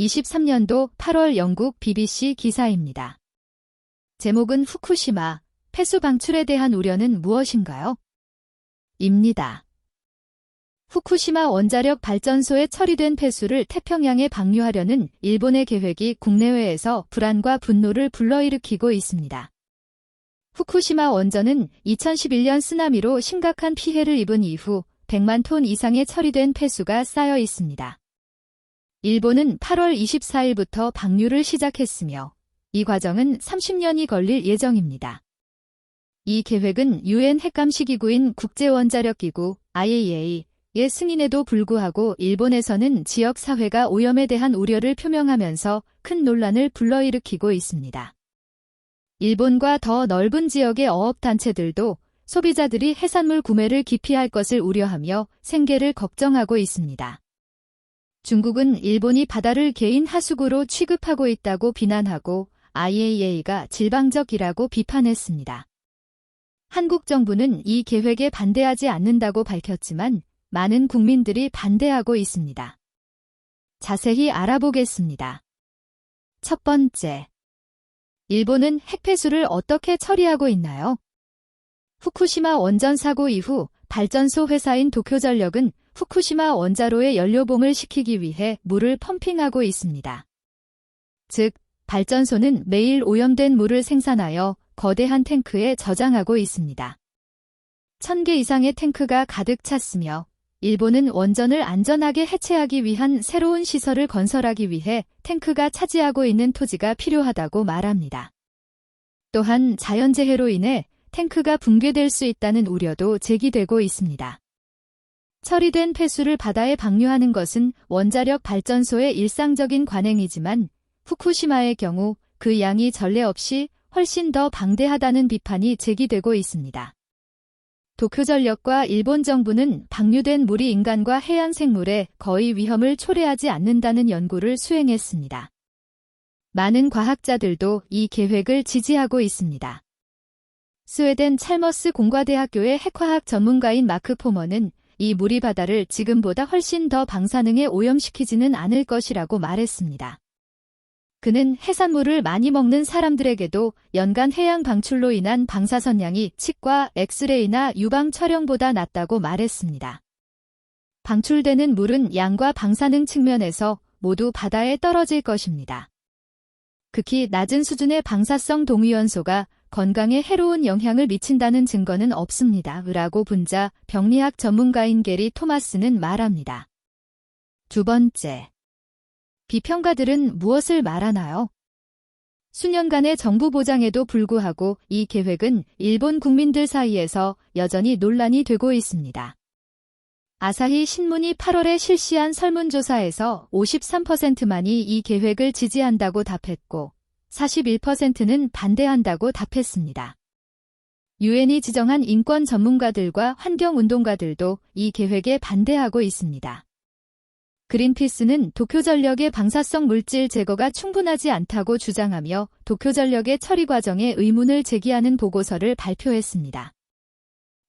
2023년도 8월 영국 BBC 기사입니다. 제목은 후쿠시마, 폐수 방출에 대한 우려는 무엇인가요? 입니다. 후쿠시마 원자력 발전소에 처리된 폐수를 태평양에 방류하려는 일본의 계획이 국내외에서 불안과 분노를 불러일으키고 있습니다. 후쿠시마 원전은 2011년 쓰나미로 심각한 피해를 입은 이후 100만 톤 이상의 처리된 폐수가 쌓여 있습니다. 일본은 8월 24일부터 방류를 시작했으며 이 과정은 30년이 걸릴 예정입니다. 이 계획은 유엔 핵감시기구인 국제원자력기구 IAEA의 승인에도 불구하고 일본에서는 지역사회가 오염에 대한 우려를 표명하면서 큰 논란을 불러일으키고 있습니다. 일본과 더 넓은 지역의 어업단체들도 소비자들이 해산물 구매를 기피할 것을 우려하며 생계를 걱정하고 있습니다. 중국은 일본이 바다를 개인 하수구로 취급하고 있다고 비난하고 IAEA가 질방적이라고 비판했습니다. 한국 정부는 이 계획에 반대하지 않는다고 밝혔지만 많은 국민들이 반대하고 있습니다. 자세히 알아보겠습니다. 첫 번째, 일본은 핵폐수를 어떻게 처리하고 있나요? 후쿠시마 원전 사고 이후 발전소 회사인 도쿄전력은 후쿠시마 원자로에 연료봉을 시키기 위해 물을 펌핑하고 있습니다. 즉, 발전소는 매일 오염된 물을 생산하여 거대한 탱크에 저장하고 있습니다. 1000개 이상의 탱크가 가득 찼으며 일본은 원전을 안전하게 해체하기 위한 새로운 시설을 건설하기 위해 탱크가 차지하고 있는 토지가 필요하다고 말합니다. 또한 자연재해로 인해 탱크가 붕괴될 수 있다는 우려도 제기되고 있습니다. 처리된 폐수를 바다에 방류하는 것은 원자력 발전소의 일상적인 관행이지만 후쿠시마의 경우 그 양이 전례 없이 훨씬 더 방대하다는 비판이 제기되고 있습니다. 도쿄전력과 일본 정부는 방류된 물이 인간과 해양 생물에 거의 위험을 초래하지 않는다는 연구를 수행했습니다. 많은 과학자들도 이 계획을 지지하고 있습니다. 스웨덴 찰머스 공과대학교의 핵화학 전문가인 마크 포머는 이 물이 바다를 지금보다 훨씬 더 방사능에 오염시키지는 않을 것이라고 말했습니다. 그는 해산물을 많이 먹는 사람들에게도 연간 해양 방출로 인한 방사선량이 치과, 엑스레이나 유방 촬영보다 낮다고 말했습니다. 방출되는 물은 양과 방사능 측면에서 모두 바다에 떨어질 것입니다. 극히 낮은 수준의 방사성 동위원소가 건강에 해로운 영향을 미친다는 증거는 없습니다. 라고 분자 병리학 전문가인 게리 토마스는 말합니다. 두 번째, 비평가들은 무엇을 말하나요? 수년간의 정부 보장에도 불구하고 이 계획은 일본 국민들 사이에서 여전히 논란이 되고 있습니다. 아사히 신문이 8월에 실시한 설문조사에서 53%만이 이 계획을 지지한다고 답했고 41%는 반대한다고 답했습니다. 유엔이 지정한 인권 전문가들과 환경운동가들도 이 계획에 반대하고 있습니다. 그린피스는 도쿄전력의 방사성 물질 제거가 충분하지 않다고 주장하며 도쿄전력의 처리 과정에 의문을 제기하는 보고서를 발표했습니다.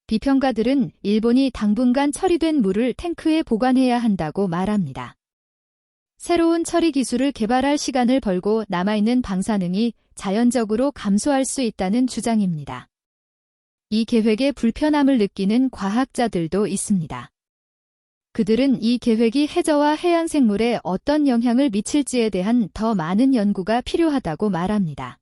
비평가들은 일본이 당분간 처리된 물을 탱크에 보관해야 한다고 말합니다. 새로운 처리 기술을 개발할 시간을 벌고 남아있는 방사능이 자연적으로 감소할 수 있다는 주장입니다. 이 계획에 불편함을 느끼는 과학자들도 있습니다. 그들은 이 계획이 해저와 해양 생물에 어떤 영향을 미칠지에 대한 더 많은 연구가 필요하다고 말합니다.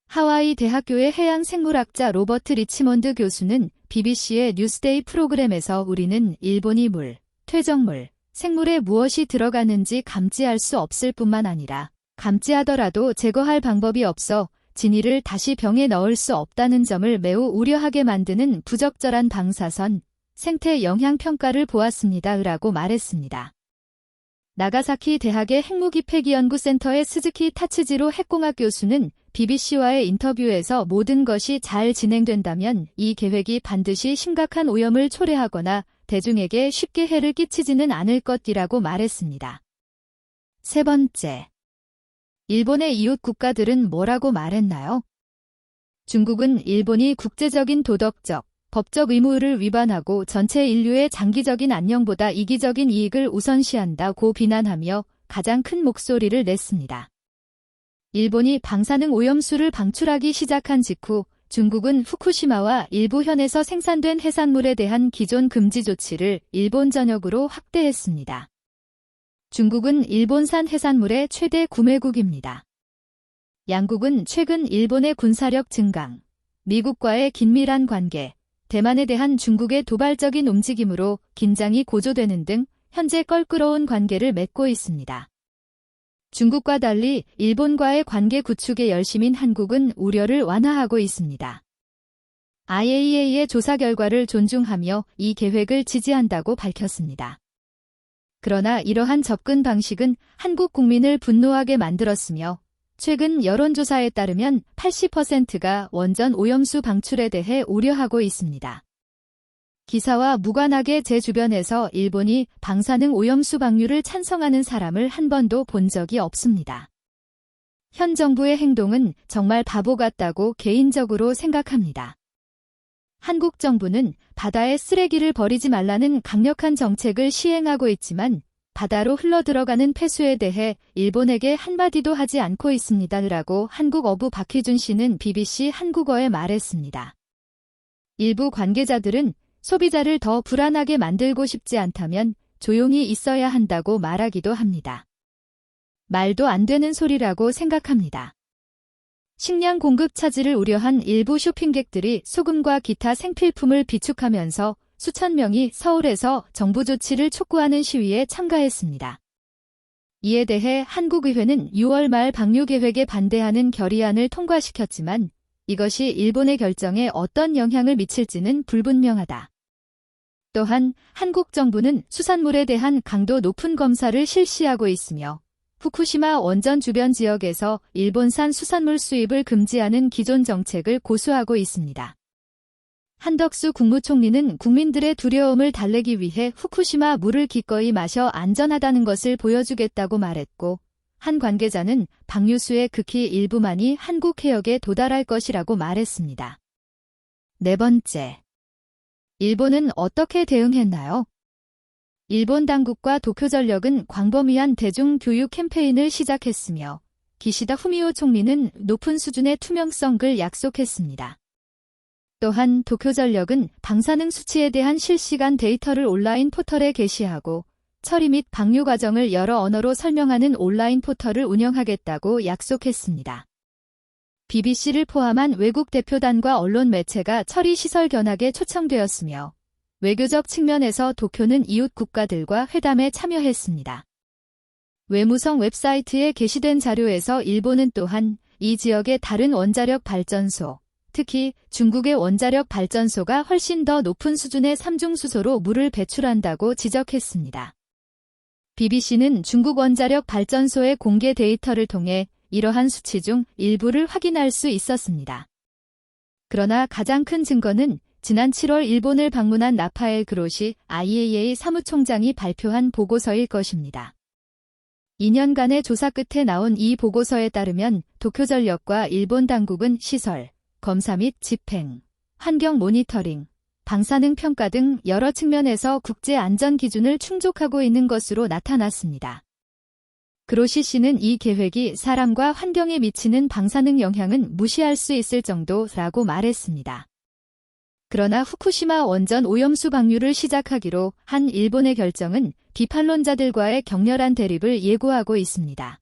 하와이 대학교의 해양 생물학자 로버트 리치몬드 교수는 BBC의 뉴스데이 프로그램에서 우리는 일본이 물, 퇴적물, 생물에 무엇이 들어가는지 감지할 수 없을 뿐만 아니라 감지하더라도 제거할 방법이 없어 진이를 다시 병에 넣을 수 없다는 점을 매우 우려하게 만드는 부적절한 방사선, 생태 영향 평가를 보았습니다. 라고 말했습니다. 나가사키 대학의 핵무기 폐기연구센터의 스즈키 타츠지로 핵공학 교수는 BBC와의 인터뷰에서 모든 것이 잘 진행된다면 이 계획이 반드시 심각한 오염을 초래하거나 대중에게 쉽게 해를 끼치지는 않을 것이라고 말했습니다. 세 번째, 일본의 이웃 국가들은 뭐라고 말했나요? 중국은 일본이 국제적인 도덕적, 법적 의무를 위반하고 전체 인류의 장기적인 안녕보다 이기적인 이익을 우선시한다고 비난하며 가장 큰 목소리를 냈습니다. 일본이 방사능 오염수를 방출하기 시작한 직후 중국은 후쿠시마와 일부 현에서 생산된 해산물에 대한 기존 금지 조치를 일본 전역으로 확대했습니다. 중국은 일본산 해산물의 최대 구매국입니다. 양국은 최근 일본의 군사력 증강, 미국과의 긴밀한 관계, 대만에 대한 중국의 도발적인 움직임으로 긴장이 고조되는 등 현재 껄끄러운 관계를 맺고 있습니다. 중국과 달리 일본과의 관계 구축에 열심인 한국은 우려를 완화하고 있습니다. IAEA의 조사 결과를 존중하며 이 계획을 지지한다고 밝혔습니다. 그러나 이러한 접근 방식은 한국 국민을 분노하게 만들었으며 최근 여론조사에 따르면 80%가 원전 오염수 방출에 대해 우려하고 있습니다. 기사와 무관하게 제 주변에서 일본이 방사능 오염수 방류를 찬성하는 사람을 한 번도 본 적이 없습니다. 현 정부의 행동은 정말 바보 같다고 개인적으로 생각합니다. 한국 정부는 바다에 쓰레기를 버리지 말라는 강력한 정책을 시행하고 있지만 바다로 흘러들어가는 폐수에 대해 일본에게 한마디도 하지 않고 있습니다라고 한국 어부 박희준 씨는 BBC 한국어에 말했습니다. 일부 관계자들은 소비자를 더 불안하게 만들고 싶지 않다면 조용히 있어야 한다고 말하기도 합니다. 말도 안 되는 소리라고 생각합니다. 식량 공급 차질을 우려한 일부 쇼핑객들이 소금과 기타 생필품을 비축하면서 수천 명이 서울에서 정부 조치를 촉구하는 시위에 참가했습니다. 이에 대해 한국의회는 6월 말 방류 계획에 반대하는 결의안을 통과시켰지만 이것이 일본의 결정에 어떤 영향을 미칠지는 불분명하다. 또한 한국 정부는 수산물에 대한 강도 높은 검사를 실시하고 있으며 후쿠시마 원전 주변 지역에서 일본산 수산물 수입을 금지하는 기존 정책을 고수하고 있습니다. 한덕수 국무총리는 국민들의 두려움을 달래기 위해 후쿠시마 물을 기꺼이 마셔 안전하다는 것을 보여주겠다고 말했고 한 관계자는 방류수의 극히 일부만이 한국 해역에 도달할 것이라고 말했습니다. 네 번째. 일본은 어떻게 대응했나요? 일본 당국과 도쿄전력은 광범위한 대중교육 캠페인을 시작했으며 기시다 후미오 총리는 높은 수준의 투명성을 약속했습니다. 또한 도쿄전력은 방사능 수치에 대한 실시간 데이터를 온라인 포털에 게시하고 처리 및 방류 과정을 여러 언어로 설명하는 온라인 포털을 운영하겠다고 약속했습니다. BBC를 포함한 외국 대표단과 언론 매체가 처리 시설 견학에 초청되었으며 외교적 측면에서 도쿄는 이웃 국가들과 회담에 참여했습니다. 외무성 웹사이트에 게시된 자료에서 일본은 또한 이 지역의 다른 원자력 발전소, 특히 중국의 원자력 발전소가 훨씬 더 높은 수준의 삼중수소로 물을 배출한다고 지적했습니다. BBC는 중국 원자력 발전소의 공개 데이터를 통해 이러한 수치 중 일부를 확인할 수 있었습니다. 그러나 가장 큰 증거는 지난 7월 일본을 방문한 라파엘 그로시 IAEA 사무총장이 발표한 보고서일 것입니다. 2년간의 조사 끝에 나온 이 보고서에 따르면 도쿄전력과 일본 당국은 시설, 검사 및 집행, 환경 모니터링, 방사능 평가 등 여러 측면에서 국제 안전 기준을 충족하고 있는 것으로 나타났습니다. 그로시 씨는 이 계획이 사람과 환경에 미치는 방사능 영향은 무시할 수 있을 정도라고 말했습니다. 그러나 후쿠시마 원전 오염수 방류를 시작하기로 한 일본의 결정은 비판론자들과의 격렬한 대립을 예고하고 있습니다.